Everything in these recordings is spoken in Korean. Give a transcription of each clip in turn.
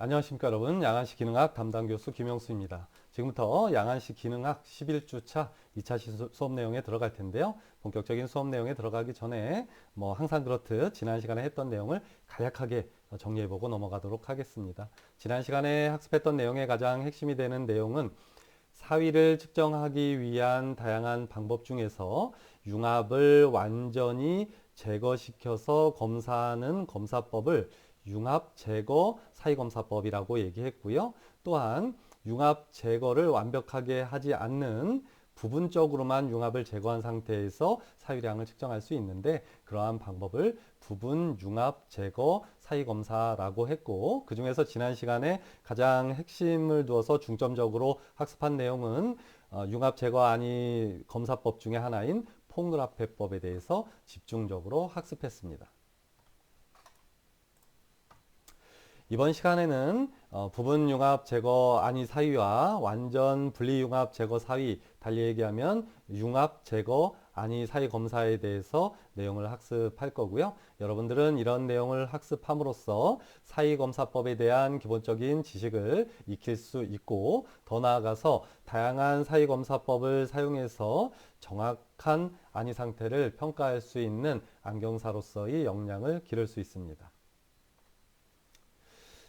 안녕하십니까 여러분. 양안시 기능학 담당 교수 김영수입니다. 지금부터 양안시 기능학 11주차 2차 수업 내용에 들어갈 텐데요. 본격적인 수업 내용에 들어가기 전에 항상 그렇듯 지난 시간에 했던 내용을 간략하게 정리해보고 넘어가도록 하겠습니다. 지난 시간에 학습했던 내용의 가장 핵심이 되는 내용은 사위를 측정하기 위한 다양한 방법 중에서 융합을 완전히 제거시켜서 검사하는 검사법을 융합 제거 사위검사법이라고 얘기했고요. 또한 융합 제거를 완벽하게 하지 않는 부분적으로만 융합을 제거한 상태에서 사유량을 측정할 수 있는데 그러한 방법을 부분 융합 제거 사위검사라고 했고, 그 중에서 지난 시간에 가장 핵심을 두어서 중점적으로 학습한 내용은 융합 제거 아니 검사법 중에 하나인 퐁그라페법에 대해서 집중적으로 학습했습니다. 이번 시간에는 부분 융합 제거 아니 사위와 완전 분리 융합 제거 사위, 달리 얘기하면 융합 제거 아니 사위 검사에 대해서 내용을 학습할 거고요. 여러분들은 이런 내용을 학습함으로써 사위 검사법에 대한 기본적인 지식을 익힐 수 있고, 더 나아가서 다양한 사위 검사법을 사용해서 정확한 아니 상태를 평가할 수 있는 안경사로서의 역량을 기를 수 있습니다.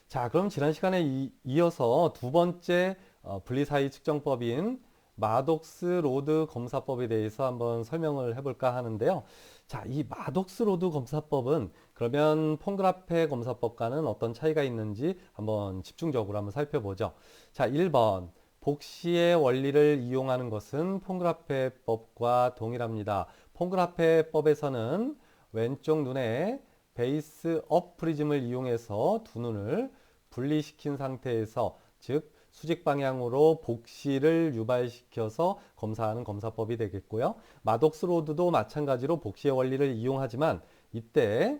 자, 그럼 지난 시간에 이어서 두 번째 분리사이 측정법인 마독스 로드 검사법에 대해서 한번 설명을 해볼까 하는데요. 자, 이 마독스 로드 검사법은 그러면 퐁그라페 검사법과는 어떤 차이가 있는지 한번 집중적으로 한번 살펴보죠. 자, 1번. 복시의 원리를 이용하는 것은 퐁그라페법과 동일합니다. 퐁그라페법에서는 왼쪽 눈에 베이스 업 프리즘을 이용해서 두 눈을 분리시킨 상태에서, 즉 수직 방향으로 복시를 유발시켜서 검사하는 검사법이 되겠고요. 마독스 로드도 마찬가지로 복시의 원리를 이용하지만 이때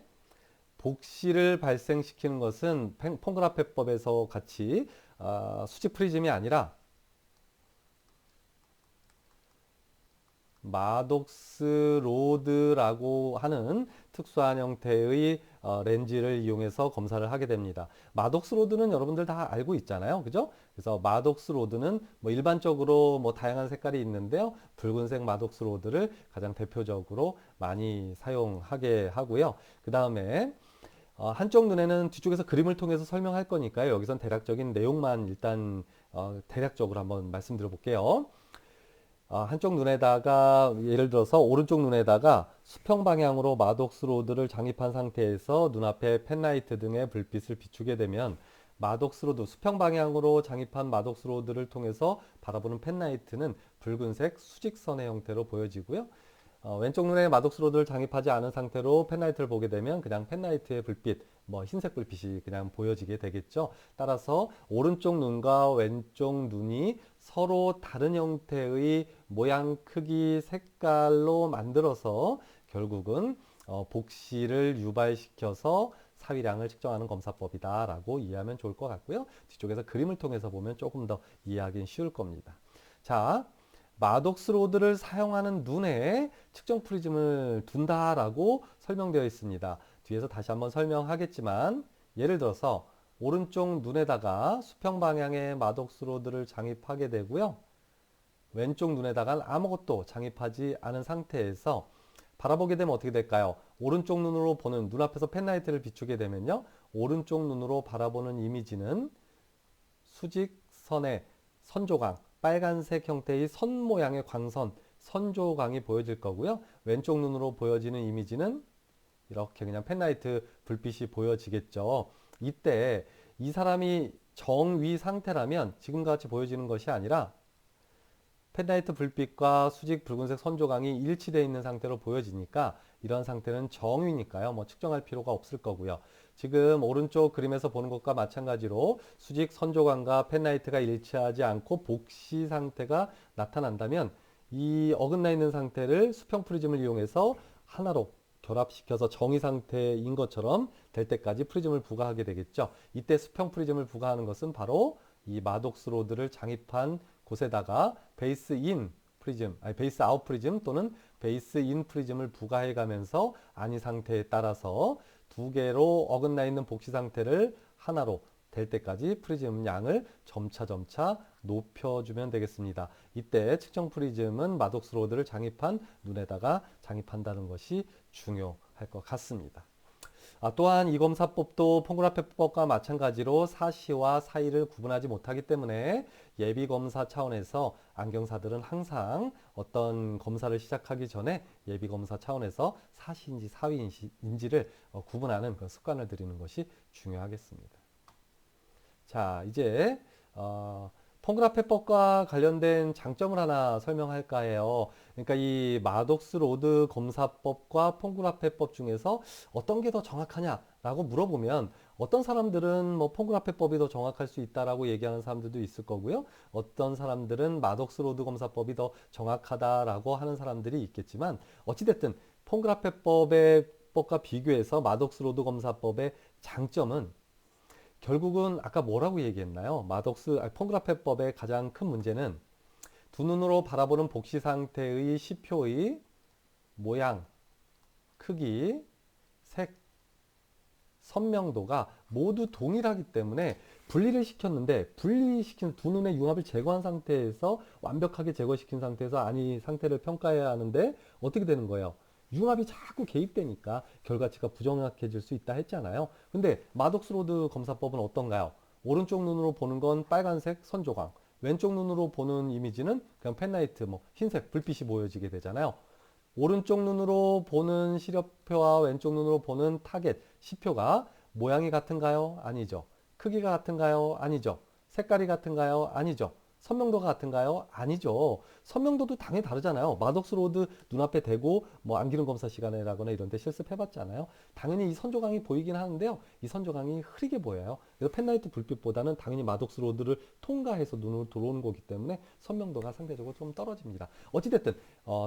복시를 발생시키는 것은 퐁그라페법에서 같이 수직 프리즘이 아니라 마독스 로드라고 하는 특수한 형태의 렌즈를 이용해서 검사를 하게 됩니다. 마독스 로드는 여러분들 다 알고 있잖아요. 그죠? 그래서 마독스 로드는 일반적으로 다양한 색깔이 있는데요. 붉은색 마독스 로드를 가장 대표적으로 많이 사용하게 하고요. 그 다음에 한쪽 눈에는 뒤쪽에서 그림을 통해서 설명할 거니까요. 여기선 대략적인 내용만 일단 대략적으로 한번 말씀드려 볼게요. 한쪽 눈에다가, 예를 들어서 오른쪽 눈에다가 수평 방향으로 마독스 로드를 장입한 상태에서 눈앞에 펜라이트 등의 불빛을 비추게 되면 마독스 로드, 수평 방향으로 장입한 마독스 로드를 통해서 바라보는 펜라이트는 붉은색 수직선의 형태로 보여지고요. 왼쪽 눈에 마독스 로드를 장입하지 않은 상태로 펜라이트를 보게 되면 그냥 펜라이트의 불빛, 흰색 불빛이 그냥 보여지게 되겠죠. 따라서 오른쪽 눈과 왼쪽 눈이 서로 다른 형태의 모양, 크기, 색깔로 만들어서 결국은 복시를 유발시켜서 사위량을 측정하는 검사법이다라고 이해하면 좋을 것 같고요. 뒤쪽에서 그림을 통해서 보면 조금 더 이해하기는 쉬울 겁니다. 자, 마독스 로드를 사용하는 눈에 측정 프리즘을 둔다라고 설명되어 있습니다. 뒤에서 다시 한번 설명하겠지만, 예를 들어서 오른쪽 눈에다가 수평 방향의 마독스 로드를 장입하게 되고요. 왼쪽 눈에다가 아무것도 장입하지 않은 상태에서 바라보게 되면 어떻게 될까요? 오른쪽 눈으로 보는, 눈앞에서 펜라이트를 비추게 되면요. 오른쪽 눈으로 바라보는 이미지는 수직선의 선조각, 빨간색 형태의 선 모양의 광선, 선조각이 보여질 거고요. 왼쪽 눈으로 보여지는 이미지는 이렇게 그냥 펜라이트 불빛이 보여지겠죠. 이때 이 사람이 정위 상태라면 지금과 같이 보여지는 것이 아니라 펜라이트 불빛과 수직 붉은색 선조각이 일치되어 있는 상태로 보여지니까 이런 상태는 정위니까요. 측정할 필요가 없을 거고요. 지금 오른쪽 그림에서 보는 것과 마찬가지로 수직 선조각과 펜라이트가 일치하지 않고 복시 상태가 나타난다면 이 어긋나 있는 상태를 수평 프리즘을 이용해서 하나로 결합시켜서 정의 상태인 것처럼 될 때까지 프리즘을 부과하게 되겠죠. 이때 수평 프리즘을 부과하는 것은 바로 이 마독스 로드를 장입한 곳에다가 베이스 인 프리즘, 베이스 아웃 프리즘 또는 베이스 인 프리즘을 부과해 가면서 아니 상태에 따라서 두 개로 어긋나 있는 복시 상태를 하나로 될 때까지 프리즘 양을 점차 높여주면 되겠습니다. 이때 측정 프리즘은 마독스 로드를 장입한 눈에다가 장입한다는 것이 중요할 것 같습니다. 또한 이 검사법도 폰그라페법과 마찬가지로 사시와 사이를 구분하지 못하기 때문에 예비 검사 차원에서 안경사들은 항상 어떤 검사를 시작하기 전에 예비 검사 차원에서 사시인지 사위인지를 구분하는 그런 습관을 들이는 것이 중요하겠습니다. 자, 이제 폰그라페법과 관련된 장점을 하나 설명할까 해요. 그러니까 이 마독스 로드 검사법과 폰그라페법 중에서 어떤 게 더 정확하냐라고 물어보면 어떤 사람들은 뭐 폰그라페법이 더 정확할 수 있다라고 얘기하는 사람들도 있을 거고요. 어떤 사람들은 마독스 로드 검사법이 더 정확하다라고 하는 사람들이 있겠지만 어찌됐든 폰그라페법의 법과 비교해서 마독스 로드 검사법의 장점은 결국은 아까 뭐라고 얘기했나요? 폰그라페법의 가장 큰 문제는 두 눈으로 바라보는 복시 상태의 시표의 모양, 크기, 색, 선명도가 모두 동일하기 때문에 분리를 시켰는데 분리시킨 두 눈의 융합을 제거한 상태에서 완벽하게 제거시킨 상태에서 아니 상태를 평가해야 하는데 어떻게 되는 거예요? 융합이 자꾸 개입되니까 결과치가 부정확해질 수 있다 했잖아요. 근데 마독스 로드 검사법은 어떤가요? 오른쪽 눈으로 보는 건 빨간색 선조각, 왼쪽 눈으로 보는 이미지는 그냥 펜라이트, 뭐 흰색 불빛이 보여지게 되잖아요. 오른쪽 눈으로 보는 시력표와 왼쪽 눈으로 보는 타겟, 시표가 모양이 같은가요? 아니죠. 크기가 같은가요? 아니죠. 색깔이 같은가요? 아니죠. 선명도가 같은가요? 아니죠. 선명도도 당연히 다르잖아요. 마독스 로드 눈앞에 대고 뭐 안기름 검사 시간에라거나 이런 데 실습해봤잖아요. 당연히 이 선조각이 보이긴 하는데요. 이 선조각이 흐리게 보여요. 그래서 펜라이트 불빛보다는 당연히 마독스 로드를 통과해서 눈으로 들어오는 거기 때문에 선명도가 상대적으로 좀 떨어집니다. 어찌됐든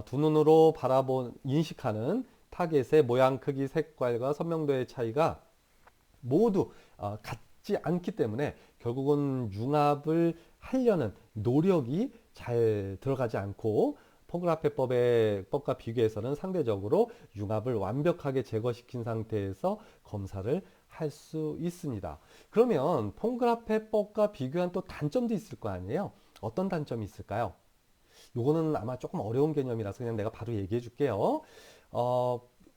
두 눈으로 인식하는 타겟의 모양, 크기, 색깔과 선명도의 차이가 모두 같지 않기 때문에 결국은 융합을 하려는 노력이 잘 들어가지 않고 폰그라페법의 법과 비교해서는 상대적으로 융합을 완벽하게 제거시킨 상태에서 검사를 할 수 있습니다. 그러면 폰그라페법과 비교한 또 단점도 있을 거 아니에요? 어떤 단점이 있을까요? 요거는 아마 조금 어려운 개념이라서 그냥 내가 바로 얘기해 줄게요.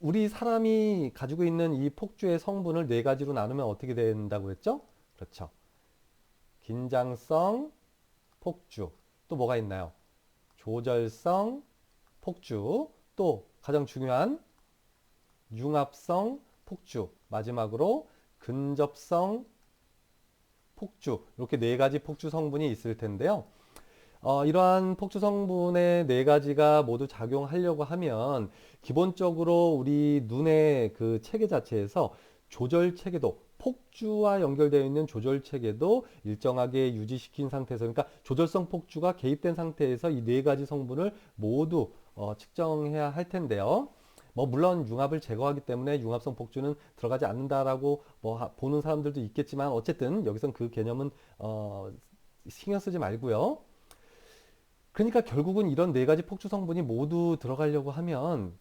우리 사람이 가지고 있는 이 폭주의 성분을 네 가지로 나누면 어떻게 된다고 했죠? 그렇죠. 긴장성 폭주. 또 뭐가 있나요? 조절성 폭주. 또 가장 중요한 융합성 폭주. 마지막으로 근접성 폭주. 이렇게 네 가지 폭주 성분이 있을 텐데요. 이러한 폭주 성분의 네 가지가 모두 작용하려고 하면 기본적으로 우리 눈의 그 체계 자체에서 조절 체계도 폭주와 연결되어 있는 조절 체계도 일정하게 유지시킨 상태에서 그러니까 조절성 폭주가 개입된 상태에서 이 네 가지 성분을 모두 측정해야 할 텐데요. 뭐 물론 융합을 제거하기 때문에 융합성 폭주는 들어가지 않는다라고 뭐 보는 사람들도 있겠지만 어쨌든 여기선 그 개념은 신경 쓰지 말고요. 그러니까 결국은 이런 네 가지 폭주 성분이 모두 들어가려고 하면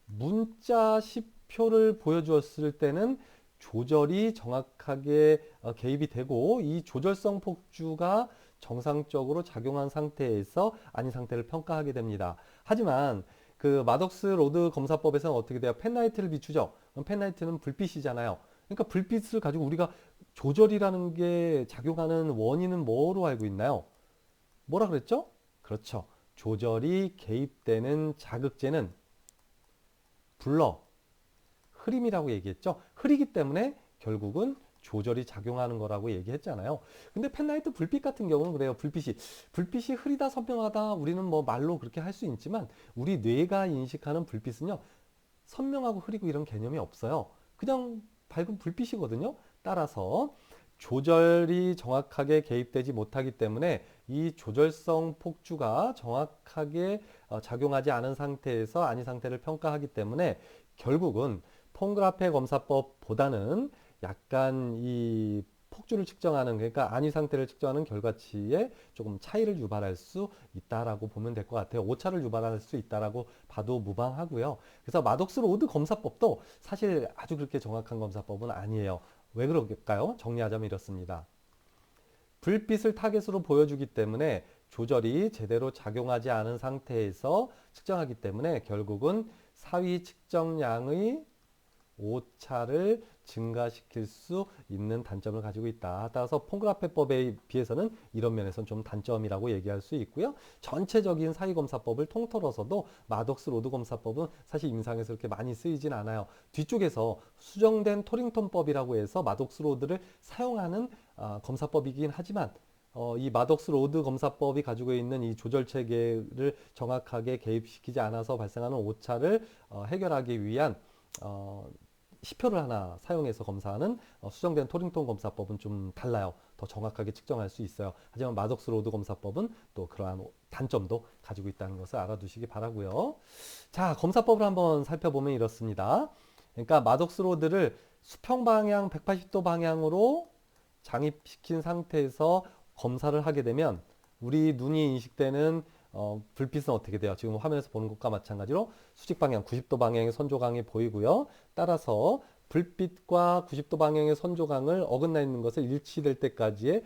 문자 10표를 보여주었을 때는 조절이 정확하게 개입이 되고 이 조절성 폭주가 정상적으로 작용한 상태에서 아닌 상태를 평가하게 됩니다. 하지만 그 마독스 로드 검사법에서는 어떻게 돼요? 펜라이트를 비추죠. 그럼 펜라이트는 불빛이잖아요. 그러니까 불빛을 가지고 우리가 조절이라는 게 작용하는 원인은 뭐로 알고 있나요? 뭐라 그랬죠? 그렇죠. 조절이 개입되는 자극제는 블러, 흐림이라고 얘기했죠. 흐리기 때문에 결국은 조절이 작용하는 거라고 얘기했잖아요. 근데 펜라이트 불빛 같은 경우는 그래요. 불빛이 흐리다 선명하다 우리는 뭐 말로 그렇게 할 수 있지만 우리 뇌가 인식하는 불빛은요. 선명하고 흐리고 이런 개념이 없어요. 그냥 밝은 불빛이거든요. 따라서 조절이 정확하게 개입되지 못하기 때문에 이 조절성 폭주가 정확하게 작용하지 않은 상태에서 아닌 상태를 평가하기 때문에 결국은 폰그라페 검사법보다는 약간 이 폭주를 측정하는 그러니까 안위 상태를 측정하는 결과치에 조금 차이를 유발할 수 있다라고 보면 될 것 같아요. 오차를 유발할 수 있다라고 봐도 무방하고요. 그래서 마독스 로드 검사법도 사실 아주 그렇게 정확한 검사법은 아니에요. 왜 그럴까요? 정리하자면 이렇습니다. 불빛을 타겟으로 보여주기 때문에 조절이 제대로 작용하지 않은 상태에서 측정하기 때문에 결국은 사위 측정량의 오차를 증가시킬 수 있는 단점을 가지고 있다. 따라서 폰그라페법에 비해서는 이런 면에서는 좀 단점이라고 얘기할 수 있고요. 전체적인 사위검사법을 통틀어서도 마독스 로드 검사법은 사실 임상에서 그렇게 많이 쓰이진 않아요. 뒤쪽에서 수정된 토링턴법이라고 해서 마독스 로드를 사용하는 검사법이긴 하지만 이 마독스 로드 검사법이 가지고 있는 이 조절 체계를 정확하게 개입시키지 않아서 발생하는 오차를 해결하기 위한 시표를 하나 사용해서 검사하는 수정된 토링턴 검사법은 좀 달라요. 더 정확하게 측정할 수 있어요. 하지만 마독스 로드 검사법은 또 그러한 단점도 가지고 있다는 것을 알아두시기 바라고요. 자, 검사법을 한번 살펴보면 이렇습니다. 그러니까 마독스 로드를 수평 방향 180도 방향으로 장입시킨 상태에서 검사를 하게 되면 우리 눈이 인식되는 불빛은 어떻게 돼요? 지금 화면에서 보는 것과 마찬가지로 수직 방향 90도 방향의 선조각이 보이고요. 따라서 불빛과 90도 방향의 선조각을 어긋나 있는 것을 일치될 때까지의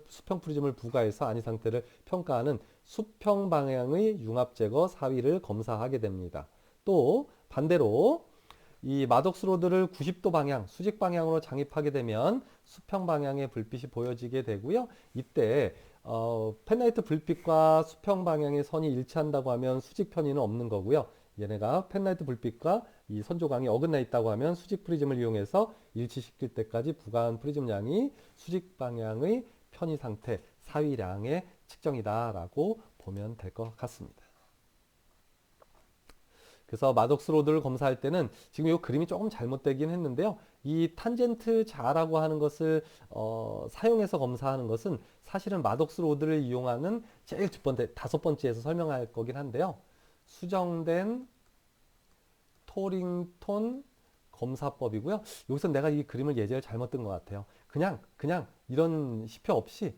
수평 프리즘을 부과해서 아니 상태를 평가하는 수평 방향의 융합 제거 사위를 검사하게 됩니다. 또 반대로 이 마독스 로드를 90도 방향, 수직 방향으로 장입하게 되면 수평 방향의 불빛이 보여지게 되고요. 이때 펜라이트 불빛과 수평 방향의 선이 일치한다고 하면 수직 편의는 없는 거고요. 얘네가 펜라이트 불빛과 이 선조각이 어긋나 있다고 하면 수직 프리즘을 이용해서 일치시킬 때까지 부과한 프리즘량이 수직 방향의 편의 상태, 사위량의 측정이다라고 보면 될 것 같습니다. 그래서 마독스 로드를 검사할 때는 지금 이 그림이 조금 잘못되긴 했는데요. 이 탄젠트 자라고 하는 것을 사용해서 검사하는 것은 사실은 마독스 로드를 이용하는 제일 다섯 번째에서 설명할 거긴 한데요. 수정된 토링턴 검사법이고요. 여기서 내가 이 그림을 예제를 잘못 든 것 같아요. 그냥 이런 시표 없이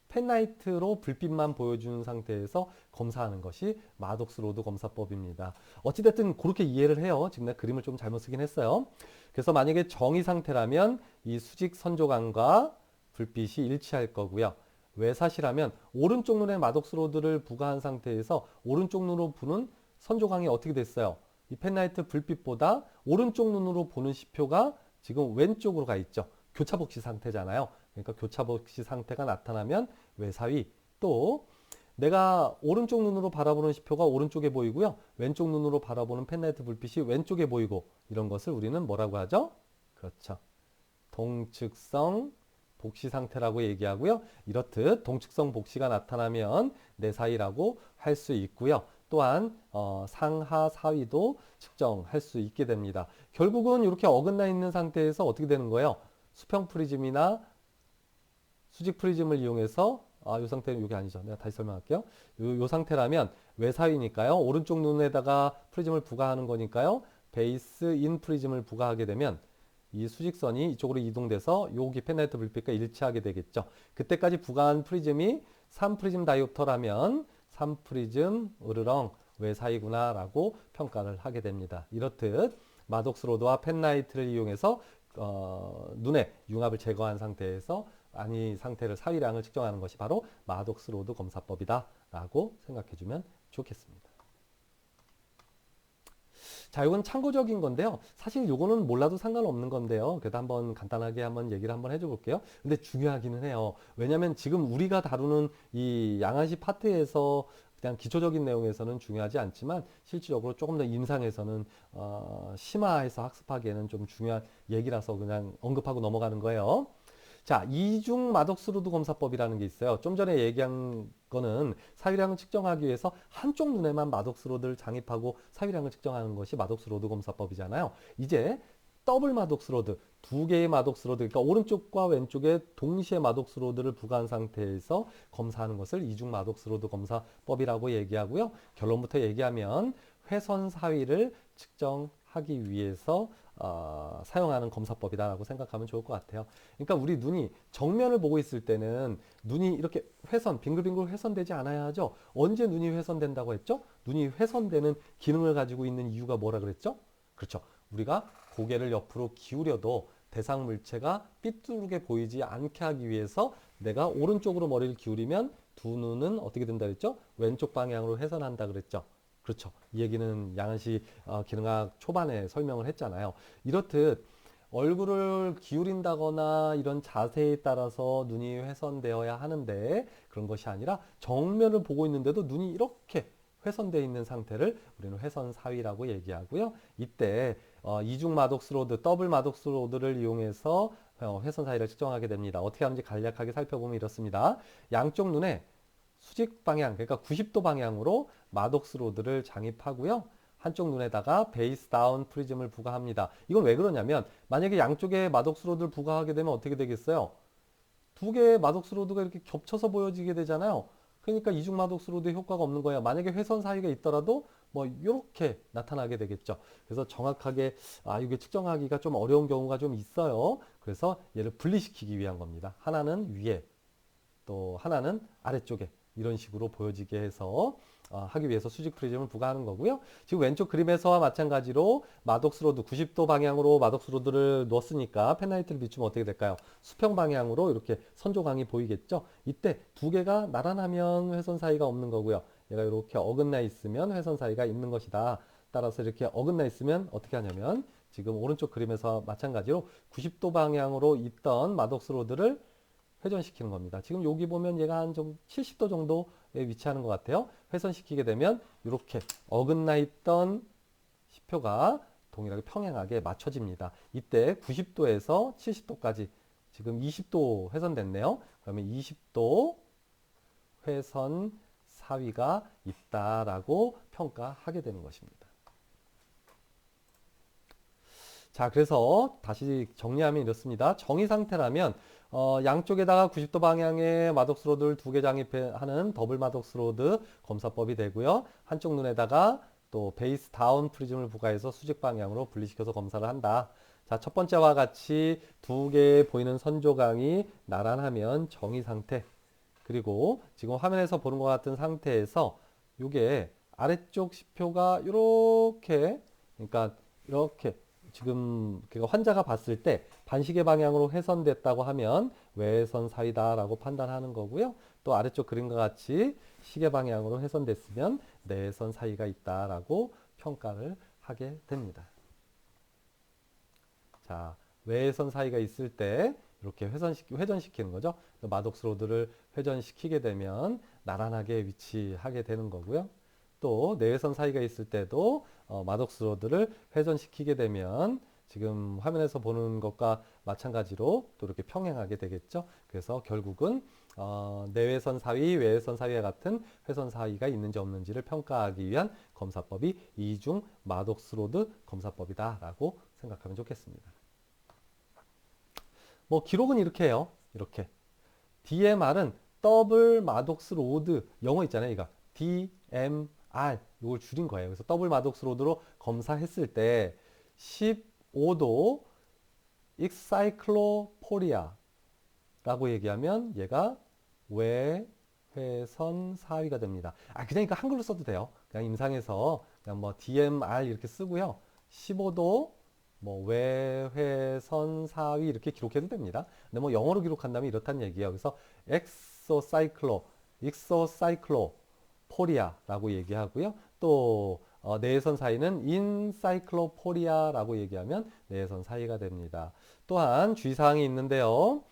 펜라이트로 불빛만 보여주는 상태에서 검사하는 것이 마독스 로드 검사법입니다. 어찌됐든 그렇게 이해를 해요. 지금 내가 그림을 좀 잘못 쓰긴 했어요. 그래서 만약에 정의 상태라면 이 수직 선조각과 불빛이 일치할 거고요. 외사시라면 오른쪽 눈에 마독스 로드를 부과한 상태에서 오른쪽 눈으로 보는 선조각이 어떻게 됐어요? 이 펜라이트 불빛보다 오른쪽 눈으로 보는 시표가 지금 왼쪽으로 가 있죠. 교차복시 상태잖아요. 그러니까 교차복시 상태가 나타나면 외사위, 또 내가 오른쪽 눈으로 바라보는 시표가 오른쪽에 보이고요. 왼쪽 눈으로 바라보는 펜라이트 불빛이 왼쪽에 보이고, 이런 것을 우리는 뭐라고 하죠? 그렇죠. 동측성 복시 상태라고 얘기하고요. 이렇듯 동측성 복시가 나타나면 내사위라고 할 수 있고요. 또한 상하 사위도 측정할 수 있게 됩니다. 결국은 이렇게 어긋나 있는 상태에서 어떻게 되는 거예요? 수평 프리즘이나 수직 프리즘을 이용해서 이 상태는 이게 아니죠. 내가 다시 설명할게요. 요 상태라면 외사위니까요. 오른쪽 눈에다가 프리즘을 부과하는 거니까요. 베이스 인 프리즘을 부과하게 되면 이 수직선이 이쪽으로 이동돼서 여기 펜라이트 불빛과 일치하게 되겠죠. 그때까지 부과한 프리즘이 3프리즘 다이옵터라면 3프리즘 으르렁 외사위구나 라고 평가를 하게 됩니다. 이렇듯 마독스 로드와 펜라이트를 이용해서 눈의 융합을 제거한 상태에서 아니 상태를 사위량을 측정하는 것이 바로 마독스 로드 검사법이다 라고 생각해 주면 좋겠습니다. 자, 이건 참고적인 건데요. 사실 이거는 몰라도 상관없는 건데요. 그래도 한번 간단하게 한번 얘기를 한번 해줘 볼게요. 근데 중요하기는 해요. 왜냐하면 지금 우리가 다루는 이 양안시 파트에서 그냥 기초적인 내용에서는 중요하지 않지만 실질적으로 조금 더 임상에서는 심화해서 학습하기에는 좀 중요한 얘기라서 그냥 언급하고 넘어가는 거예요. 자, 이중 마독스 로드 검사법이라는 게 있어요. 좀 전에 얘기한 거는 사유량을 측정하기 위해서 한쪽 눈에만 마독스 로드를 장입하고 사유량을 측정하는 것이 마독스 로드 검사법이잖아요. 이제 더블 마독스 로드, 두 개의 마독스 로드, 그러니까 오른쪽과 왼쪽에 동시에 마독스 로드를 부과한 상태에서 검사하는 것을 이중 마독스 로드 검사법이라고 얘기하고요. 결론부터 얘기하면 회선 사위를 측정하기 위해서 사용하는 검사법이다라고 생각하면 좋을 것 같아요. 그러니까 우리 눈이 정면을 보고 있을 때는 눈이 이렇게 빙글빙글 훼손되지 않아야 하죠. 언제 눈이 훼손된다고 했죠? 눈이 훼손되는 기능을 가지고 있는 이유가 뭐라 그랬죠? 그렇죠. 우리가 고개를 옆으로 기울여도 대상 물체가 삐뚤게 보이지 않게 하기 위해서 내가 오른쪽으로 머리를 기울이면 두 눈은 어떻게 된다 그랬죠? 왼쪽 방향으로 훼손한다 그랬죠. 그렇죠. 이 얘기는 양은시 기능학 초반에 설명을 했잖아요. 이렇듯 얼굴을 기울인다거나 이런 자세에 따라서 눈이 훼손되어야 하는데 그런 것이 아니라 정면을 보고 있는데도 눈이 이렇게 훼손되어 있는 상태를 우리는 훼손사위라고 얘기하고요. 이때 이중 마독스 로드, 더블 마독스 로드를 이용해서 훼손사위를 측정하게 됩니다. 어떻게 하는지 간략하게 살펴보면 이렇습니다. 양쪽 눈에 수직 방향, 그러니까 90도 방향으로 마독스 로드를 장입하고요. 한쪽 눈에다가 베이스 다운 프리즘을 부과합니다. 이건 왜 그러냐면 만약에 양쪽에 마독스 로드를 부과하게 되면 어떻게 되겠어요? 두 개의 마독스 로드가 이렇게 겹쳐서 보여지게 되잖아요. 그러니까 이중 마독스 로드의 효과가 없는 거예요. 만약에 회선 사이가 있더라도 뭐 이렇게 나타나게 되겠죠. 그래서 정확하게 이게 측정하기가 좀 어려운 경우가 좀 있어요. 그래서 얘를 분리시키기 위한 겁니다. 하나는 위에 또 하나는 아래쪽에 이런 식으로 보여지게 해서 하기 위해서 수직 프리즘을 부과하는 거고요. 지금 왼쪽 그림에서와 마찬가지로 마독스 로드 90도 방향으로 마독스 로드를 넣었으니까 펜라이트를 비추면 어떻게 될까요? 수평 방향으로 이렇게 선조광이 보이겠죠? 이때 두 개가 나란하면 회선 사이가 없는 거고요. 얘가 이렇게 어긋나 있으면 회선 사이가 있는 것이다. 따라서 이렇게 어긋나 있으면 어떻게 하냐면 지금 오른쪽 그림에서 마찬가지로 90도 방향으로 있던 마독스 로드를 회전시키는 겁니다. 지금 여기 보면 얘가 한 좀 70도 정도에 위치하는 것 같아요. 회전시키게 되면 이렇게 어긋나 있던 시표가 동일하게 평행하게 맞춰집니다. 이때 90도에서 70도까지 지금 20도 회선됐네요. 그러면 20도 회선 사위가 있다라고 평가하게 되는 것입니다. 자, 그래서 다시 정리하면 이렇습니다. 정의 상태라면 양쪽에다가 90도 방향의 마독스 로드를 두 개 장입하는 더블 마독스 로드 검사법이 되고요. 한쪽 눈에다가 또 베이스 다운 프리즘을 부과해서 수직 방향으로 분리시켜서 검사를 한다. 자, 첫 번째와 같이 두 개의 보이는 선조광이 나란하면 정의 상태. 그리고 지금 화면에서 보는 것 같은 상태에서 이게 아래쪽 시표가 이렇게 그러니까 이렇게 지금 환자가 봤을 때 반시계 방향으로 훼손됐다고 하면 외선 사이다라고 판단하는 거고요. 또 아래쪽 그림과 같이 시계 방향으로 훼손됐으면 내선 사이가 있다라고 평가를 하게 됩니다. 자, 외선 사이가 있을 때 이렇게 회전시키는 거죠. 마독스 로드를 회전시키게 되면 나란하게 위치하게 되는 거고요. 또 내외선 사이가 있을 때도 마독스 로드를 회전시키게 되면 지금 화면에서 보는 것과 마찬가지로 또 이렇게 평행하게 되겠죠. 그래서 결국은 내외선 사이, 외외선 사이와 같은 회선 사이가 있는지 없는지를 평가하기 위한 검사법이 이중 마독스 로드 검사법이다라고 생각하면 좋겠습니다. 뭐 기록은 이렇게 해요. 이렇게 DMR은 더블 마독스 로드 영어 있잖아요. 이거 DMR 이걸 줄인 거예요. 그래서 더블 마독스 로드로 검사했을 때 15도 익사이클로포리아라고 얘기하면 얘가 외회선 사위가 됩니다. 그냥 이거 한글로 써도 돼요. 그냥 임상에서 그냥 뭐 DMR 이렇게 쓰고요. 15도 뭐 외회선 사위 이렇게 기록해도 됩니다. 근데 뭐 영어로 기록한다면 이렇다는 얘기예요. 그래서 익소사이클로포리아라고 얘기하고요. 또 내외선 사이는 인사이클로포리아라고 얘기하면 내외선 사이가 됩니다. 또한 주의사항이 있는데요.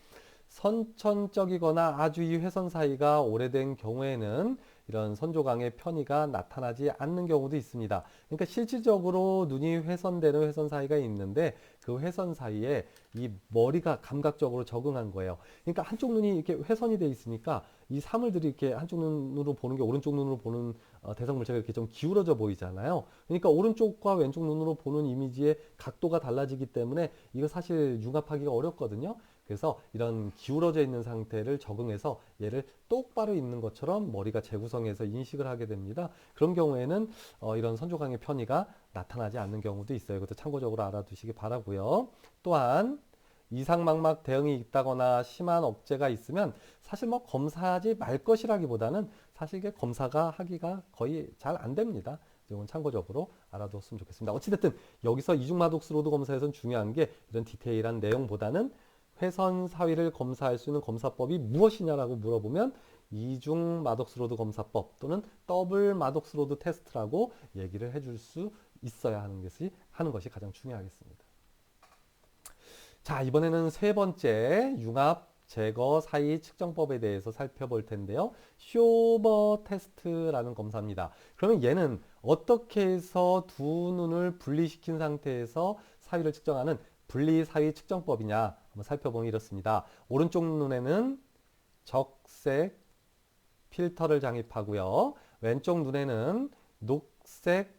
선천적이거나 아주 이 회선 사이가 오래된 경우에는 이런 선조광의 편의가 나타나지 않는 경우도 있습니다. 그러니까 실질적으로 눈이 훼손되는 회선 사이가 있는데 그 회선 사이에 이 머리가 감각적으로 적응한 거예요. 그러니까 한쪽 눈이 이렇게 훼손이 돼 있으니까 이 사물들이 이렇게 한쪽 눈으로 보는 게 오른쪽 눈으로 보는 대상 물체가 이렇게 좀 기울어져 보이잖아요. 그러니까 오른쪽과 왼쪽 눈으로 보는 이미지의 각도가 달라지기 때문에 이거 사실 융합하기가 어렵거든요. 그래서 이런 기울어져 있는 상태를 적응해서 얘를 똑바로 있는 것처럼 머리가 재구성해서 인식을 하게 됩니다. 그런 경우에는 이런 선조광의 편의가 나타나지 않는 경우도 있어요. 이것도 참고적으로 알아두시기 바라고요. 또한 이상망막 대응이 있다거나 심한 억제가 있으면 사실 뭐 검사하지 말 것이라기보다는 사실 이게 검사가 하기가 거의 잘 안 됩니다. 이건 참고적으로 알아두었으면 좋겠습니다. 어찌됐든 여기서 이중마독스 로드 검사에서는 중요한 게 이런 디테일한 내용보다는 회선 사위를 검사할 수 있는 검사법이 무엇이냐라고 물어보면 이중 마독스 로드 검사법 또는 더블 마독스 로드 테스트라고 얘기를 해줄 수 있어야 하는 것이 가장 중요하겠습니다. 자, 이번에는 세 번째 융합 제거 사이 측정법에 대해서 살펴볼 텐데요. 쇼버 테스트라는 검사입니다. 그러면 얘는 어떻게 해서 두 눈을 분리시킨 상태에서 사위를 측정하는 분리 사위 측정법이냐 한번 살펴보면 이렇습니다. 오른쪽 눈에는 적색 필터를 장입하고요. 왼쪽 눈에는 녹색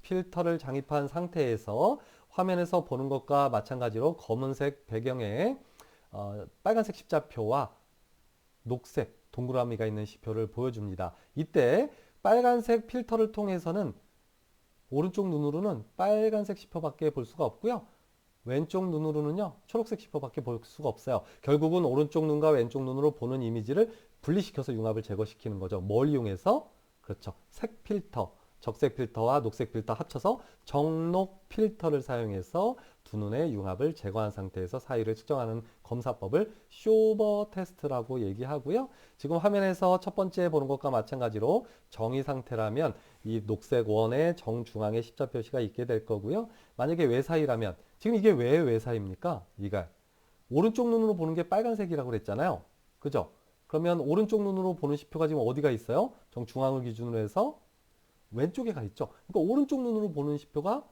필터를 장입한 상태에서 화면에서 보는 것과 마찬가지로 검은색 배경에 빨간색 십자표와 녹색 동그라미가 있는 시표를 보여줍니다. 이때 빨간색 필터를 통해서는 오른쪽 눈으로는 빨간색 시표밖에 볼 수가 없고요. 왼쪽 눈으로는요, 초록색 시표밖에 볼 수가 없어요. 결국은 오른쪽 눈과 왼쪽 눈으로 보는 이미지를 분리시켜서 융합을 제거시키는 거죠. 뭘 이용해서? 그렇죠. 색 필터, 적색 필터와 녹색 필터 합쳐서 정녹 필터를 사용해서 두 눈의 융합을 제거한 상태에서 사이를 측정하는 검사법을 쇼버 테스트라고 얘기하고요. 지금 화면에서 첫 번째 보는 것과 마찬가지로 정의 상태라면 이 녹색 원의 정중앙에 십자 표시가 있게 될 거고요. 만약에 외사이라면 지금 이게 왜 외사입니까? 이가 오른쪽 눈으로 보는 게 빨간색이라고 그랬잖아요. 그죠? 그러면 오른쪽 눈으로 보는 시표가 지금 어디가 있어요? 정중앙을 기준으로 해서 왼쪽에 가 있죠. 그러니까 오른쪽 눈으로 보는 시표가